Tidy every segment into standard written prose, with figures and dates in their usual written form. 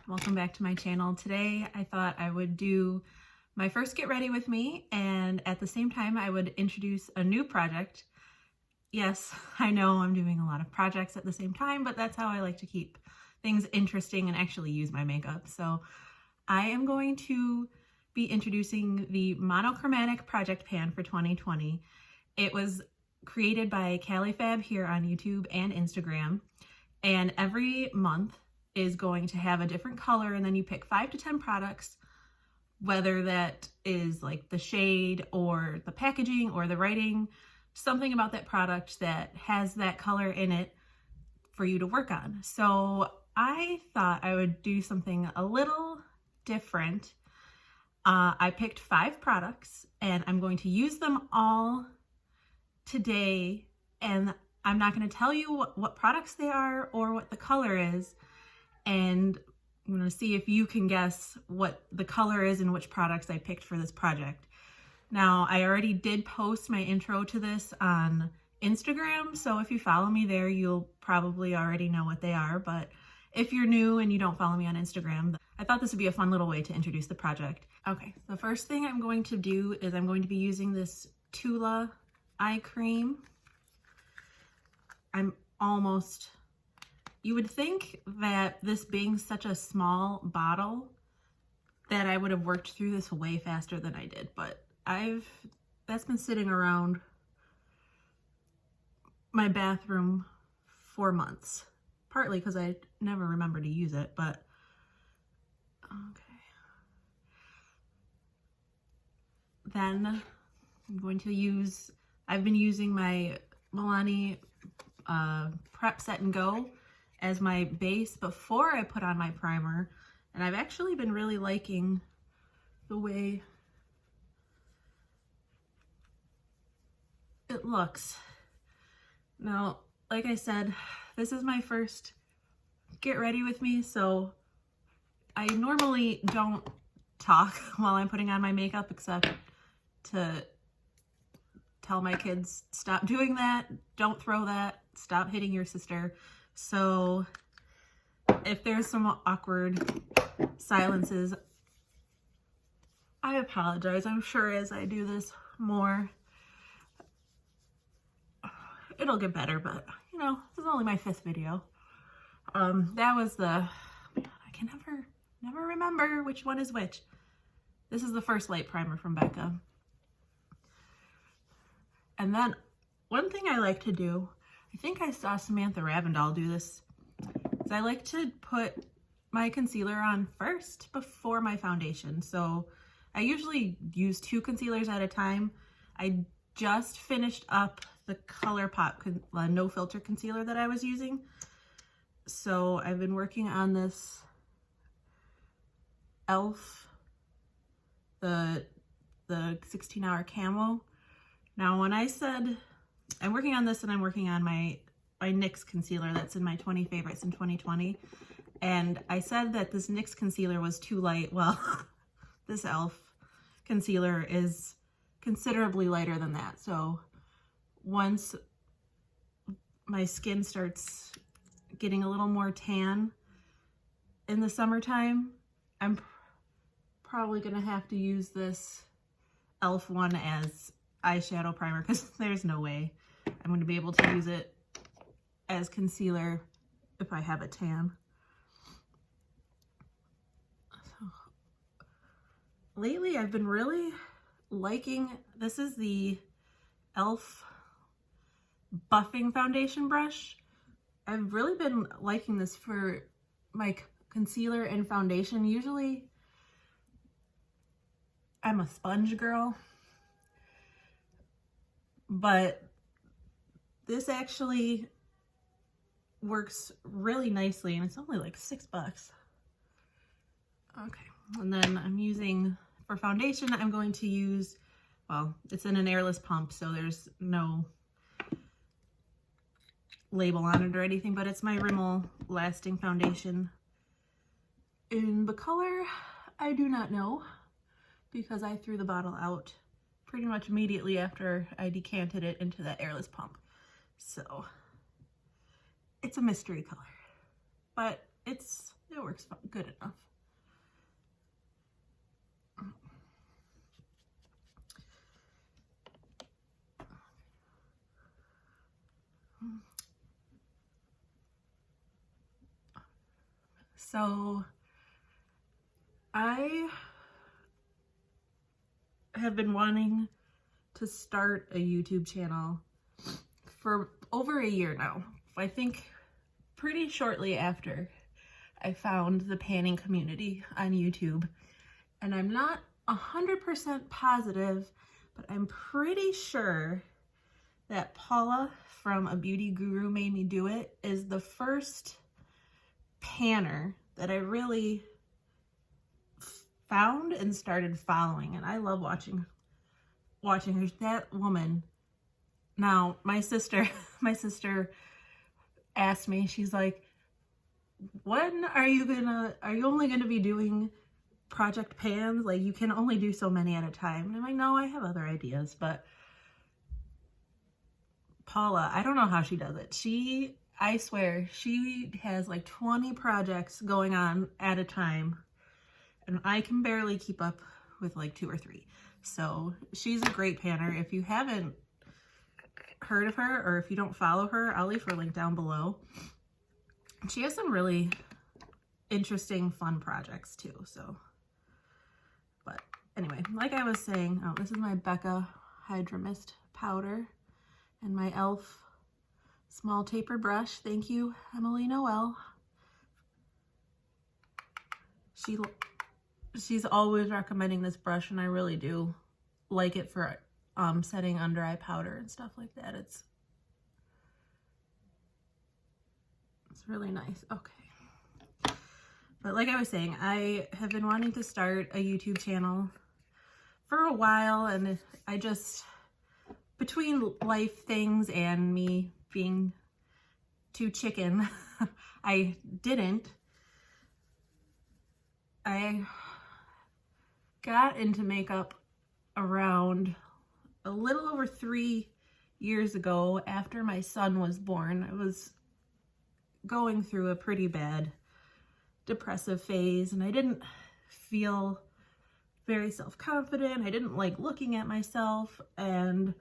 welcome back to my channel. Today I thought I would do my first get ready with me, and at the same time I would introduce a new project. Yes, I know I'm doing a lot of projects at the same time, but that's how I like to keep things interesting and actually use my makeup. So I am going to be introducing the Monochromatic project pan for 2020. It was created by CaliFab here on YouTube and Instagram, and every month is going to have a different color, and then you pick 5 to 10 products, whether that is like the shade or the packaging or the writing, something about that product that has that color in it for you to work on. So I thought I would do something a little different. I picked 5 products and I'm going to use them all today, and I'm not going to tell you what products they are or what the color is, and I'm going to see if you can guess what the color is and which products I picked for this project. Now, I already did post my intro to this on Instagram, so if you follow me there, you'll probably already know what they are, but if you're new and you don't follow me on Instagram, I thought this would be a fun little way to introduce the project. Okay, the first thing I'm going to do is I'm going to be using this Tula eye cream. You would think that this being such a small bottle that I would have worked through this way faster than I did, but that's been sitting around my bathroom for months, partly because I never remember to use it, but okay. Then I've been using my Milani Prep Set and Go as my base before I put on my primer, and I've actually been really liking the way it looks. Now, like I said, this is my first get ready with me, so I normally don't talk while I'm putting on my makeup except to tell my kids, stop doing that, don't throw that, stop hitting your sister. So if there's some awkward silences, I apologize. I'm sure as I do this more, it'll get better, but you know, this is only my 5th video. That was I can never remember which one is which. This is the first light primer from Becca. And then one thing I like to do, I think I saw Samantha Ravendall do this, is I like to put my concealer on first before my foundation. So I usually use 2 concealers at a time. I just finished up the ColourPop no filter concealer that I was using. So I've been working on this e.l.f. the 16-hour camo. Now, when I said I'm working on this and I'm working on my NYX concealer that's in my 20 favorites in 2020, and I said that this NYX concealer was too light, well, this e.l.f. concealer is considerably lighter than that. So once my skin starts getting a little more tan in the summertime, I'm probably gonna have to use this e.l.f. one as eyeshadow primer, because there's no way I'm going to be able to use it as concealer if I have a tan. So, lately I've been really liking, this is the e.l.f. buffing foundation brush. I've really been liking this for my concealer and foundation. Usually I'm a sponge girl, but this actually works really nicely, and it's only like $6. Okay, and then I'm using, for foundation, I'm going to use, well, it's in an airless pump, so there's no label on it or anything, but it's my Rimmel Lasting Foundation. In the color, I do not know, because I threw the bottle out pretty much immediately after I decanted it into that airless pump. So it's a mystery color, but it works good enough. So I have been wanting to start a YouTube channel for over a year now. I think pretty shortly after I found the panning community on YouTube. And I'm not 100% positive, but I'm pretty sure that Paula from A Beauty Guru Made Me Do It is the first panner that I really found and started following, and I love watching her. That woman. Now, my sister asked me, she's like, when are you only gonna be doing project pans? Like, you can only do so many at a time. And I'm like, no, I have other ideas, but Paula, I don't know how she does it. I swear, she has like 20 projects going on at a time, and I can barely keep up with like 2 or 3. So she's a great panner. If you haven't heard of her, or if you don't follow her, I'll leave her link down below. She has some really interesting, fun projects too. So, but anyway, like I was saying, this is my Becca Hydra Mist powder and my e.l.f. small taper brush. Thank you, Emily Noel. She's always recommending this brush, and I really do like it for setting under eye powder and stuff like that. It's really nice. Okay. But like I was saying, I have been wanting to start a YouTube channel for a while, and I just, between life things and me being too chicken, I didn't. I got into makeup around a little over 3 years ago after my son was born. I was going through a pretty bad depressive phase, and I didn't feel very self-confident. I didn't like looking at myself, and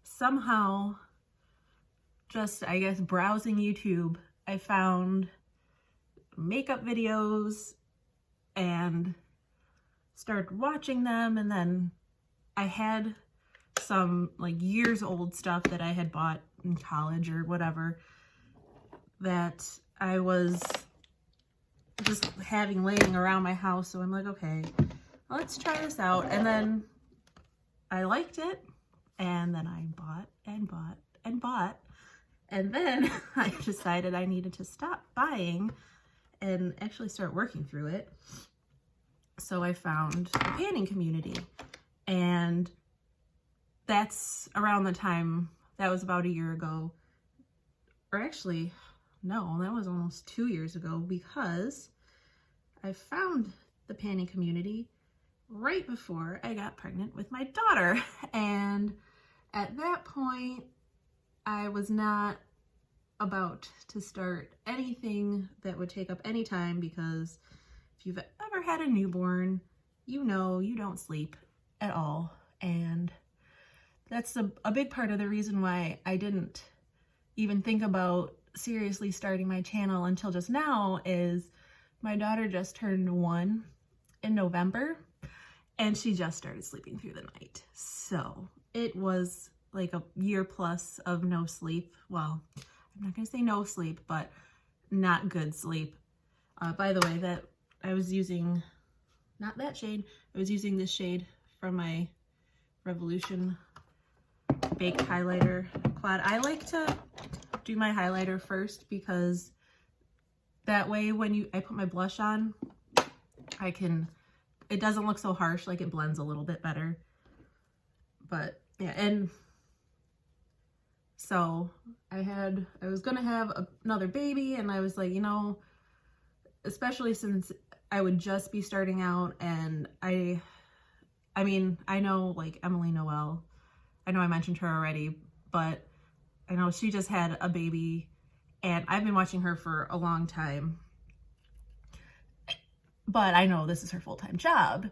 somehow, just, I guess, browsing YouTube, I found makeup videos and started watching them. And then I had some like years old stuff that I had bought in college or whatever that I was just having laying around my house. So I'm like, okay, let's try this out. And then I liked it, and then I bought and bought and bought. And then I decided I needed to stop buying and actually start working through it. So I found the panning community, and that's around the time, that was about a year ago, or actually, no, that was almost 2 years ago, because I found the panning community right before I got pregnant with my daughter. And at that point, I was not about to start anything that would take up any time, because if you've ever had a newborn, you know you don't sleep at all. And that's a big part of the reason why I didn't even think about seriously starting my channel until just now, is my daughter just turned 1 in November, and she just started sleeping through the night. So it was like a year plus of no sleep. Well, I'm not gonna say no sleep, but not good sleep. By the way, that I was using, not that shade, I was using this shade from my Revolution Baked Highlighter Quad. I like to do my highlighter first, because that way when I put my blush on, it doesn't look so harsh, like it blends a little bit better. But yeah, and so I was gonna have another baby, and I was like, you know, especially since I would just be starting out, and I mean, I know like Emily Noel, I know I mentioned her already, but I know she just had a baby, and I've been watching her for a long time. but I know this is her full-time job,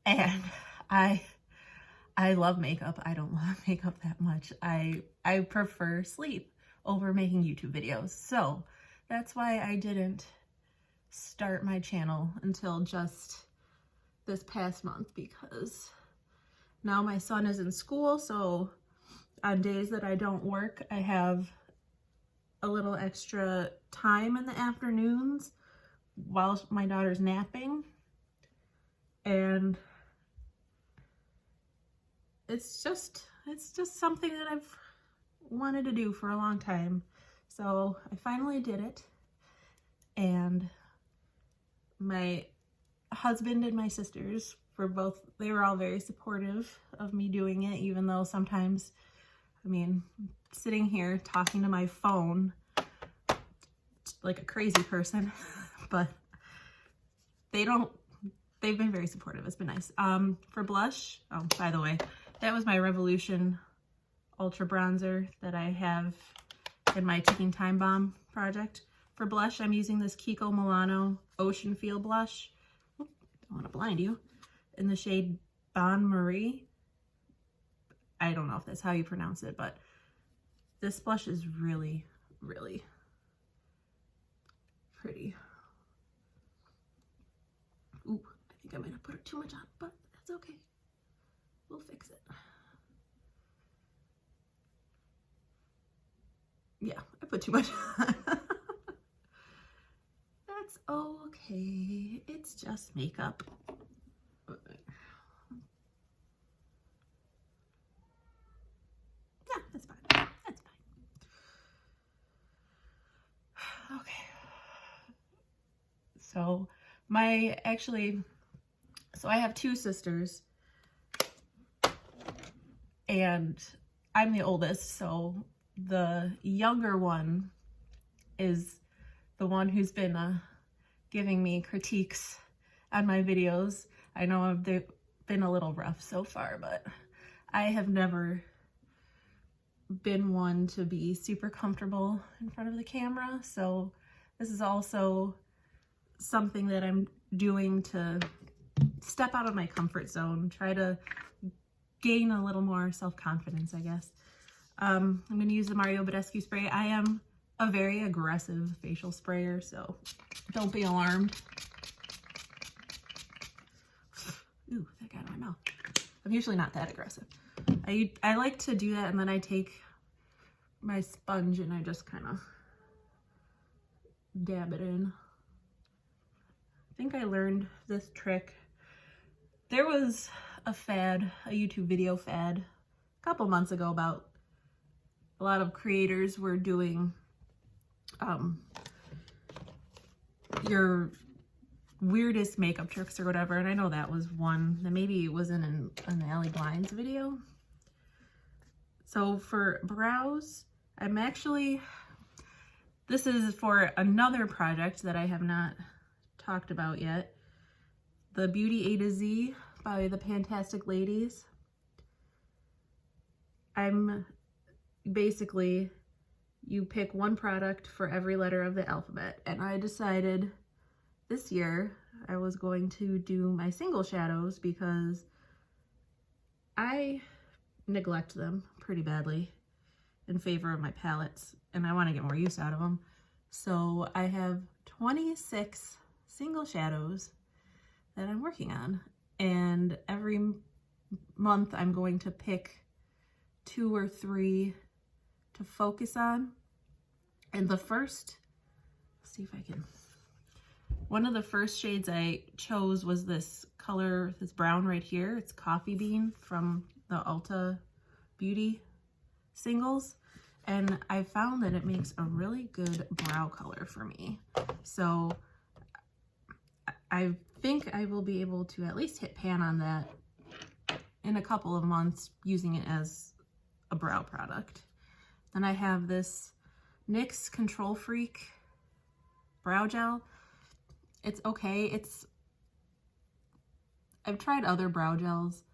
and I love makeup. I don't love makeup that much. I prefer sleep over making YouTube videos. So that's why I didn't start my channel until just this past month, because now my son is in school, so on days that I don't work, I have a little extra time in the afternoons while my daughter's napping, and it's just something that I've wanted to do for a long time. So I finally did it, and my husband and my sisters they were all very supportive of me doing it, even though sometimes, I mean, sitting here talking to my phone like a crazy person, but they've been very supportive. It's been nice. For blush, oh, by the way, that was my Revolution Ultra Bronzer that I have in my Ticking Time Bomb project. For blush, I'm using this Kiko Milano Ocean Feel blush. Oh, don't want to blind you. In the shade Bon Marie. I don't know if that's how you pronounce it, but this blush is really, really pretty. Ooh, I think I might have put too much on, but that's okay. We'll fix it. Yeah, I put too much on. That's okay. It's just makeup. Yeah, that's fine. That's fine. Okay. So I have two sisters, and I'm the oldest, so the younger one is the one who's been giving me critiques on my videos. I know they've been a little rough so far, but I have never been one to be super comfortable in front of the camera, so this is also something that I'm doing to step out of my comfort zone, try to gain a little more self-confidence, I guess. I'm going to use the Mario Badescu spray. I am a very aggressive facial sprayer, so don't be alarmed. Ooh, that got in my mouth. I'm usually not that aggressive. I like to do that, and then I take my sponge and I just kind of dab it in. I think I learned this trick. There was a YouTube video fad a couple months ago about a lot of creators were doing your weirdest makeup tricks or whatever, and I know that was one that maybe it was in an Allie Blinds video. So for brows, this is for another project that I have not talked about yet. The Beauty A to Z by the Fantastic Ladies. Basically, you pick one product for every letter of the alphabet, and I decided this year I was going to do my single shadows because I neglect them pretty badly in favor of my palettes, and I want to get more use out of them. So I have 26 single shadows that I'm working on, and every month I'm going to pick 2 or 3 to focus on. And let's see if I can, one of the first shades I chose was this color, this brown right here. It's Coffee Bean from the Ulta Beauty singles, and I found that it makes a really good brow color for me. So I think I will be able to at least hit pan on that in a couple of months using it as a brow product. Then I have this NYX Control Freak brow gel. It's okay. I've tried other brow gels.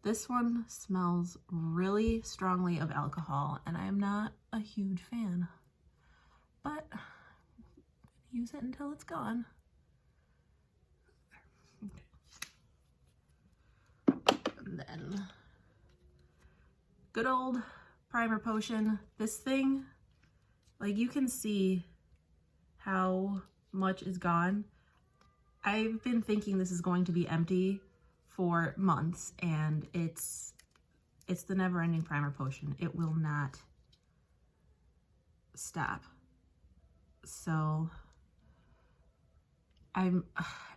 This one smells really strongly of alcohol, and I'm not a huge fan, but I'm gonna use it until it's gone. And then good old primer potion. This thing, like, you can see how much is gone. I've been thinking this is going to be empty for months, and it's the never-ending primer potion. It will not stop. So I'm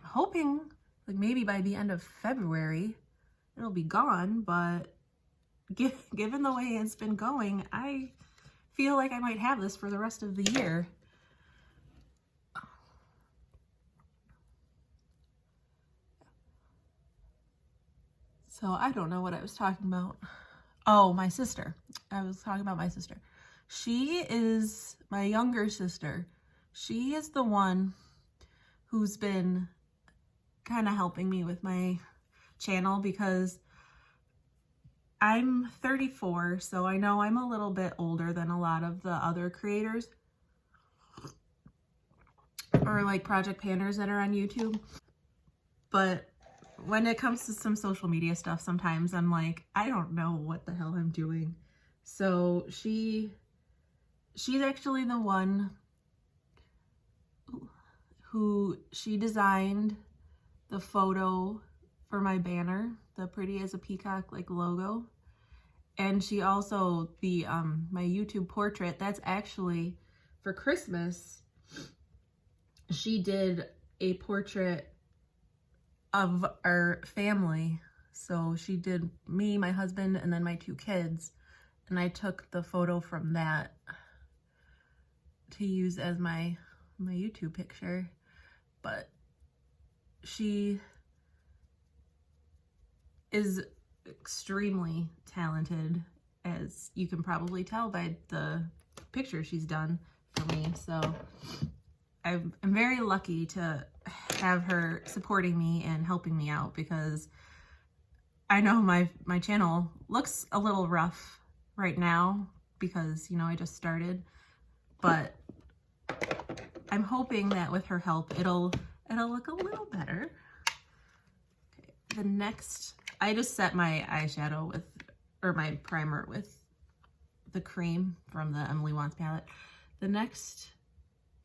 hoping, like, maybe by the end of February it'll be gone, but given the way it's been going, I feel like I might have this for the rest of the year. So I don't know what I was talking about. Oh, my sister. I was talking about my sister. She is my younger sister. She is the one who's been kind of helping me with my channel because I'm 34, so I know I'm a little bit older than a lot of the other creators or like project panners that are on YouTube. But when it comes to some social media stuff, sometimes I'm like, I don't know what the hell I'm doing. So she's actually the one who she designed the photo for my banner, the Pretty as a Peacock like logo. And she also, the my YouTube portrait, that's actually for Christmas. She did a portrait of our family. So she did me, my husband, and then my 2 kids. And I took the photo from that to use as my YouTube picture. But she is extremely talented, as you can probably tell by the picture she's done for me. So I'm very lucky to have her supporting me and helping me out, because I know my channel looks a little rough right now because, you know, I just started, but I'm hoping that with her help it'll look a little better. Okay, the next, I just set my eyeshadow with, or my primer with the cream from the Emily Wants palette. The next,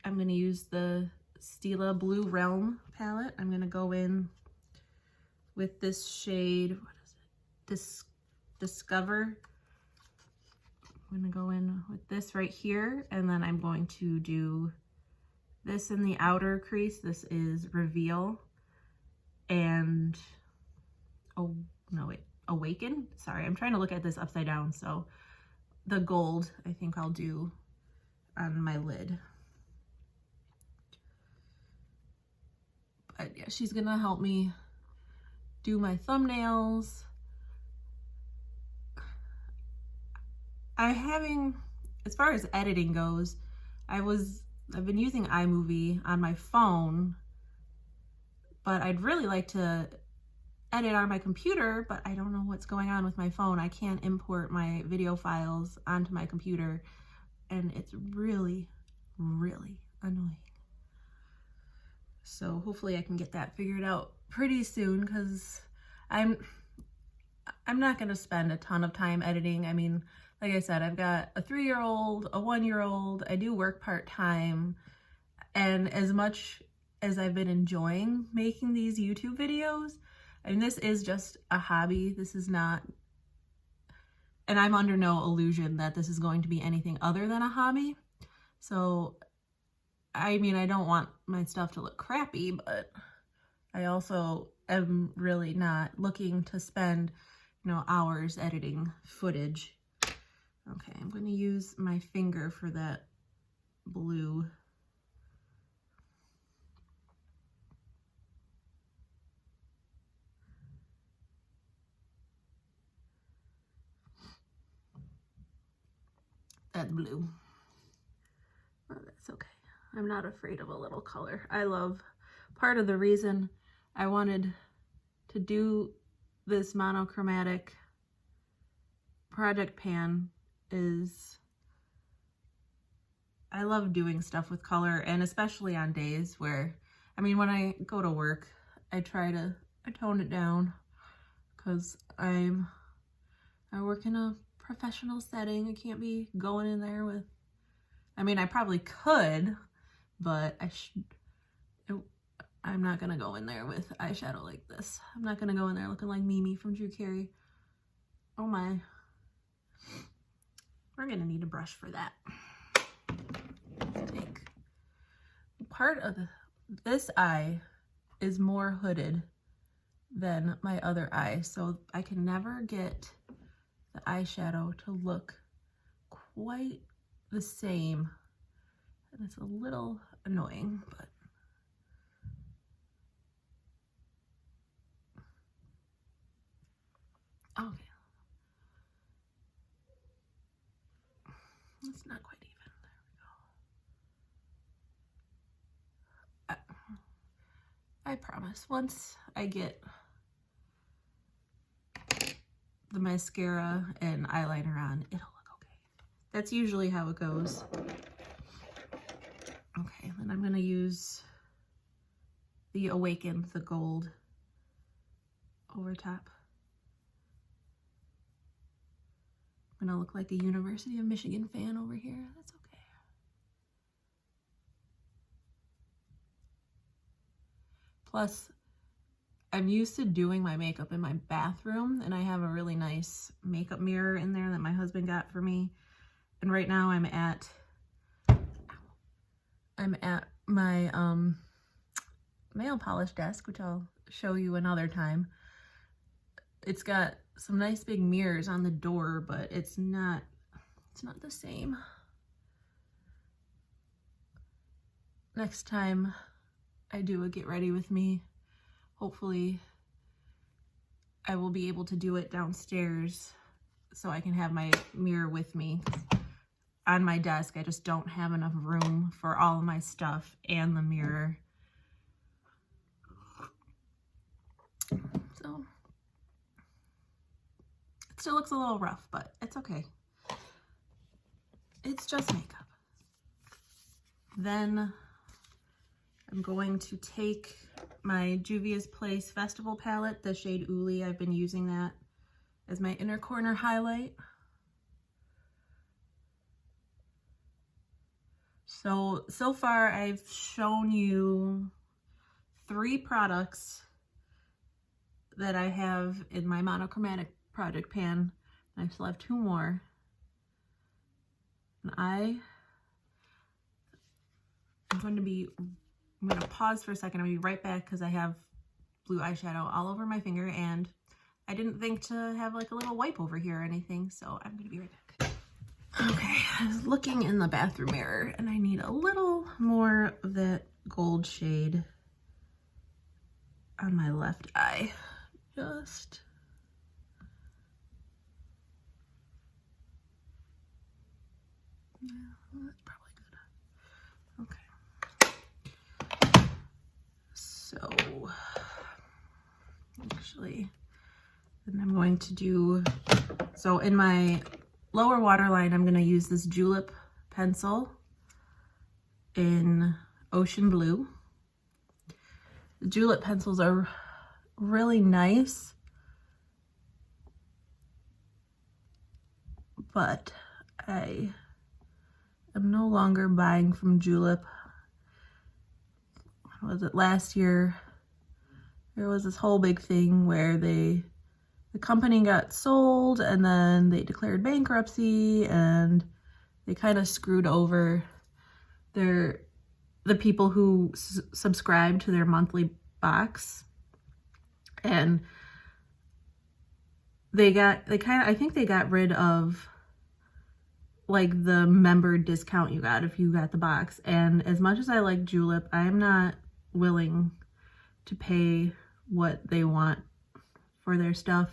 I'm going to use the Stila Blue Realm palette. I'm going to go in with this shade, what is it? Discover. I'm going to go in with this right here, and then I'm going to do this in the outer crease. This is Reveal, and oh no, wait, Awaken. Sorry, I'm trying to look at this upside down. So the gold, I think I'll do on my lid. But yeah, she's gonna help me do my thumbnails. As far as editing goes, I've been using iMovie on my phone, but I'd really like to edit on my computer, but I don't know what's going on with my phone. I can't import my video files onto my computer, and it's really, really annoying. So hopefully I can get that figured out pretty soon, because I'm not going to spend a ton of time editing. I mean, like I said, I've got a 3-year-old, a 1-year-old, I do work part-time, and as much as I've been enjoying making these YouTube videos, I mean, this is just a hobby. This is not, and I'm under no illusion that this is going to be anything other than a hobby. So, I mean, I don't want my stuff to look crappy, but I also am really not looking to spend, you know, hours editing footage. Okay, I'm going to use my finger for that blue. That blue. Oh, that's okay. I'm not afraid of a little color. I love, part of the reason I wanted to do this monochromatic project pan is I love doing stuff with color, and especially on days where, I mean, when I go to work, I try to tone it down, because I work in a professional setting. I can't be going in there with, I mean, I probably could, but I'm not gonna go in there with eyeshadow like this. I'm not gonna go in there looking like Mimi from Drew Carey. Oh my. We're gonna need a brush for that. Take part of this eye is more hooded than my other eye, so I can never get the eyeshadow to look quite the same, and it's a little annoying, but okay. It's not quite even. There we go. I promise, once I get the mascara and eyeliner on, it'll look okay. That's usually how it goes. Okay, then I'm gonna use the Awaken, the gold, over top. I'm gonna look like a University of Michigan fan over here. That's okay. Plus, I'm used to doing my makeup in my bathroom, and I have a really nice makeup mirror in there that my husband got for me. And right now I'm at my nail polish desk, which I'll show you another time. It's got some nice big mirrors on the door, but it's not the same. Next time I do a get ready with me, hopefully I will be able to do it downstairs so I can have my mirror with me. On my desk, I just don't have enough room for all of my stuff and the mirror. So it still looks a little rough, but it's okay. It's just makeup. Then I'm going to take my Juvia's Place Festival palette, the shade Uli. I've been using that as my inner corner highlight. So far I've shown you 3 products that I have in my Monochromatic project pan. I still have 2 more. And I'm going to pause for a second. I'll be right back because I have blue eyeshadow all over my finger, and I didn't think to have like a little wipe over here or anything, so I'm going to be right back. Okay, I was looking in the bathroom mirror, and I need a little more of that gold shade on my left eye. Just yeah, that's probably good. Okay. So actually, then I'm going to do, so in my lower waterline, I'm going to use this Julep pencil in Ocean Blue. The Julep pencils are really nice, but I am no longer buying from Julep. What was it, last year? There was this whole big thing where the company got sold, and then they declared bankruptcy, and they kind of screwed over the people who subscribed to their monthly box, and I think they got rid of like the member discount you got if you got the box. And as much as I like Julep, I'm not willing to pay what they want for their stuff,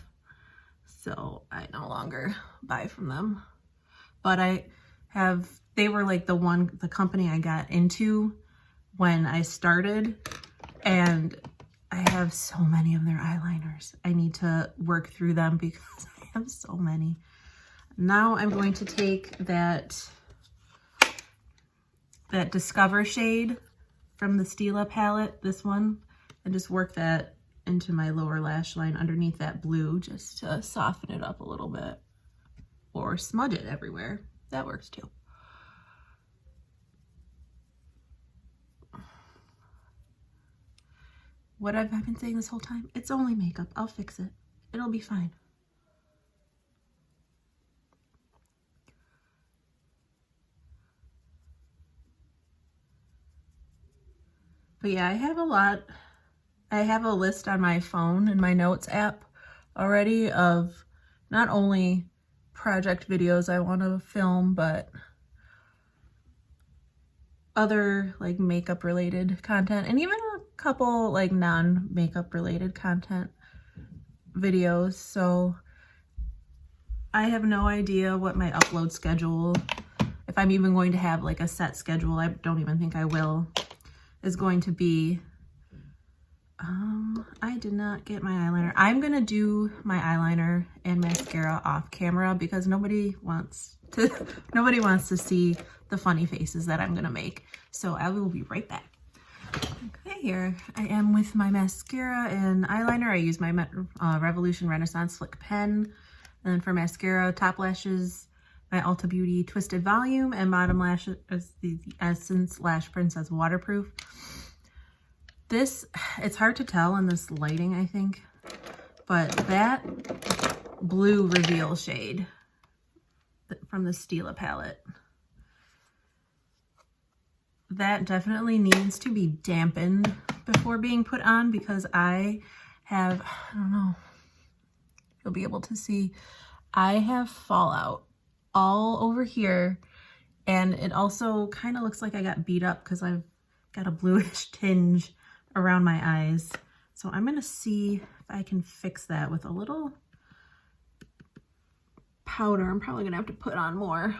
so I no longer buy from them. But they were like the company I got into when I started, and I have so many of their eyeliners. I need to work through them because I have so many. Now I'm going to take that Discover shade from the Stila palette, this one, and just work that into my lower lash line underneath that blue just to soften it up a little bit, or smudge it everywhere. That works too. What have I been saying this whole time? It's only makeup. I'll fix it. It'll be fine. But yeah, I have a list on my phone in my notes app already of not only project videos I want to film, but other like makeup related content, and even a couple like non-makeup related content videos. So I have no idea what my upload schedule, if I'm even going to have like a set schedule, I don't even think I will, is going to be. I did not get my eyeliner. I'm gonna do my eyeliner and mascara off camera because nobody wants to see the funny faces that I'm gonna make. So I will be right back. Okay, here I am with my mascara and eyeliner. I use my Revolution Renaissance Flick pen. And then for mascara, top lashes, my Ulta Beauty Twisted Volume, and bottom lashes is the Essence Lash Princess Waterproof. This, it's hard to tell in this lighting, I think, but that blue reveal shade from the Stila palette, that definitely needs to be dampened before being put on, because I have, I don't know, you'll be able to see, I have fallout all over here, and it also kind of looks like I got beat up because I've got a bluish tinge around my eyes. So I'm gonna see if I can fix that with a little powder. I'm probably gonna have to put on more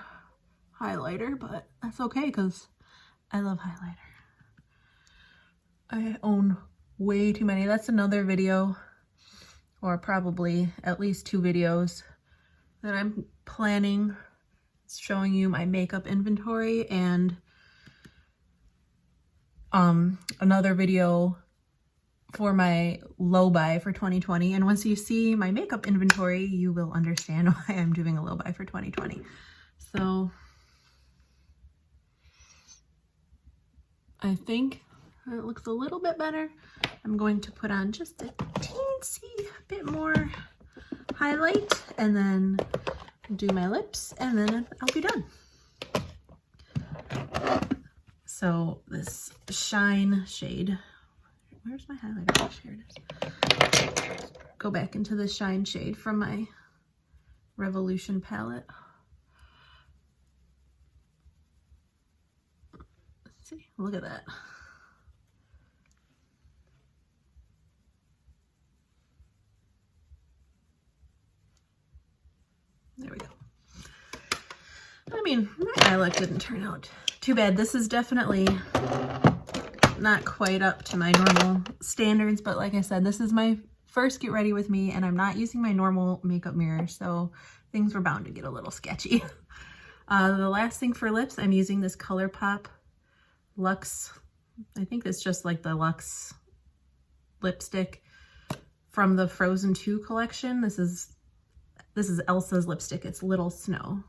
highlighter, but that's okay because I love highlighter. I own way too many. That's another video, or probably at least 2 videos that I'm planning, showing you my makeup inventory, and another video for my low buy for 2020. And once you see my makeup inventory, you will understand why I'm doing a low buy for 2020. So I think it looks a little bit better. I'm going to put on just a teensy bit more highlight and then do my lips, and then I'll be done. So this Shine shade, where's my highlighter? Here it is. Go back into the Shine shade from my Revolution palette. Let's see, look at that. There we go. I mean, my eye look didn't turn out too bad. This is definitely not quite up to my normal standards, but like I said, this is my first get ready with me, and I'm not using my normal makeup mirror, so things were bound to get a little sketchy. The last thing for lips, I'm using this ColourPop Luxe, I think it's just like the Luxe lipstick from the Frozen 2 collection. This is Elsa's lipstick. It's Little Snow.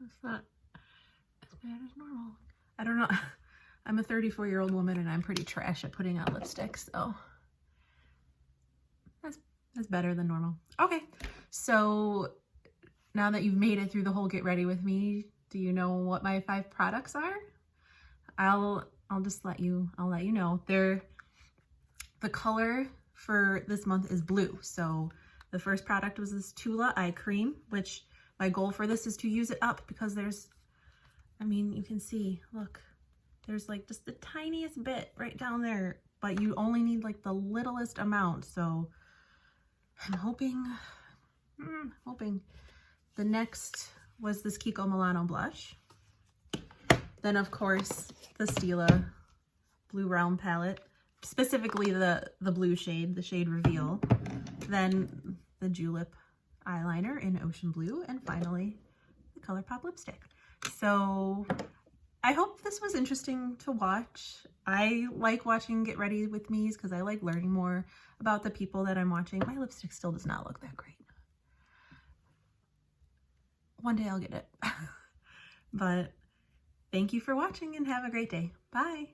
It's not as bad as normal. I don't know. I'm a 34-year-old woman and I'm pretty trash at putting on lipstick, so that's better than normal. Okay, so now that you've made it through the whole get ready with me, do you know what my 5 products are? I'll just let you know. The color for this month is blue. So the first product was this Tula eye cream, which my goal for this is to use it up because there's, I mean, you can see, look, there's like just the tiniest bit right down there, but you only need like the littlest amount. So I'm hoping. The next was this Kiko Milano blush. Then of course the Stila Blue Realm palette, specifically the blue shade, the shade Reveal. Then the Julep eyeliner in Ocean Blue, and finally the ColourPop lipstick. So I hope this was interesting to watch. I like watching Get Ready With Me's because I like learning more about the people that I'm watching. My lipstick still does not look that great. One day I'll get it. But thank you for watching and have a great day. Bye.